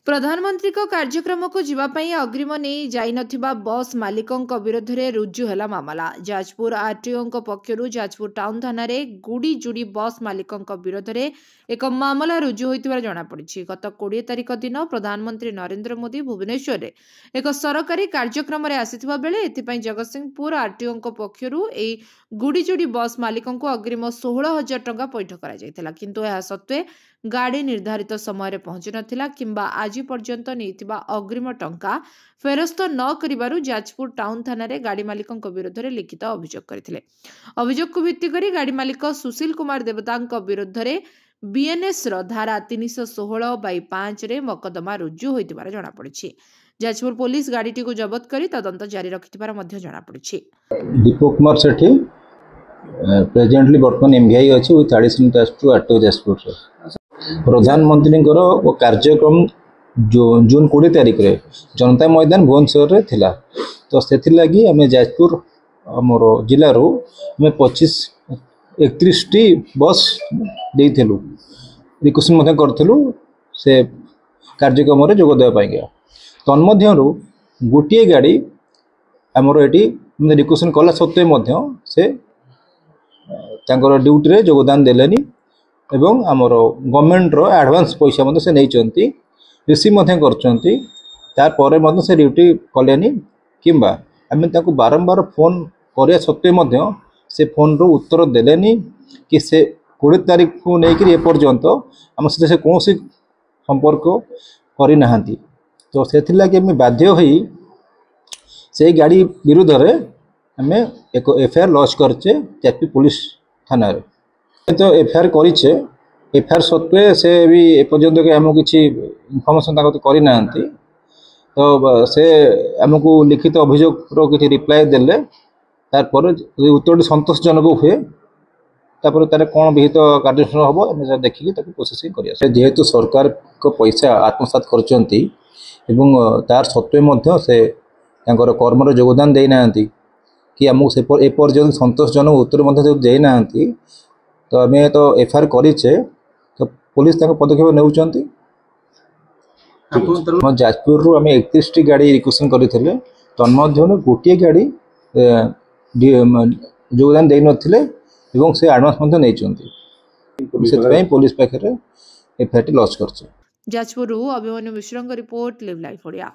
प्रधानमंत्री को कार्यक्रम को जीवाई अग्रिम नहीं जाई नथिबा बस मालिकों विरोध में रुजु है मामला। जाजपुर आरटीओ पक्षर जाजपुर टाउन थाना गुड़ी जुड़ी बस मालिकों विरोध में एक मामला रुजु होता जमापड़ी। गत 20 तारिख दिन प्रधानमंत्री नरेंद्र मोदी भुवनेश्वर में एक सरकारी कार्यक्रम में आसीथिबा बेले एथिपाई जगतसिंहपुर आरटीओ पक्षर गुड़ी जुड़ी बस मालिकों अग्रिम 16,000 टंका पैठ करा किंतु यह सत्वे गाड़ी निर्धारित समय पहुंची नथिला किंबा आज पर्यंत नहीं अग्रिम टंका फेरस्त न करिबारु जाजपुर टाउन थाना रे गाड़ी मालिकों विरोध में लिखित अभियोग करथिले। अभियोग को भित्ति करी गाड़ी मालिक सुशील कुमार देवता विरोध में बीएनएस धारा 316/5 रे मकदमा रुजु होइतिबार जणा पड़िछि। जाजपुर पुलिस गाड़ीटी को जबत करी तदंत जारी रखिथिबार मध्य जणा पड़िछि। दीपक कुमार सेठी प्रेजेंटली वर्तमान एमबीआई अछि with additional task to RTO Jajpur. प्रधानमंत्री कार्यक्रम जून 20 तारिख रे जनता मैदान भुवनेश्वर रे थिला, तो से लगी आम जाजपुर आमर जिले में 31 टी बस देइथिलु रिक्वेस्ट करूँ से कार्यक्रम जोगदेवाई। तन्मध्यरु गोटे गाड़ी आमर ये रिक्वेस्ट कला सत्वे से ड्यूटी रे योगदान देलेनी एवं आमर गवर्नमेंट रो एडवांस पैसा से नहीं रिसीव कर से ड्यूटी कलेनी किंबा आम बारंबार फोन करने सत्वे से फोन रो उत्तर देलेनी कि से 20 तारिख को लेकर एपर्यंत आम से कौन संपर्क करना। तो से लगे बाध्य होई से गाड़ी विरुद्ध रे आम एक एफआईआर लॉन्च करचे जाजपुर पुलिस थाना रे। तो एफआईआर करिचे, एफआईआर सत्वे से भी एपर्यंत आमको किसी इनफर्मेशन करना, तो से आमको लिखित अभियोग किसी रिप्लाय देले तार उत्तर संतोषजनक हुए तापर तार कौन विहित कार्यानुष्ठान हम देखिए प्रोसेसिंग कर। जेहेतु सरकार को पैसा आत्मसात करचंती एवं तार सत्वे से कर्म योगदान देना कि आमको से एपर्यंत संतोषजनक उत्तर देना, तो आम तो एफआईआर करिचे, तो पुलिस पदक्षेप नेउचंती। जाजपुर रु आम 31 टी गाड़ी रिक्वेस्ट करते तन्मध्य गोटे गाड़ी योगदान दे नथिले एवं से एडवांस नहीं पुलिस पाखे एफआईआर लॉन्च करছে। जाजपुर अभिमन्यु मिश्र रिपोर्ट लिव लाइफ ओडिया।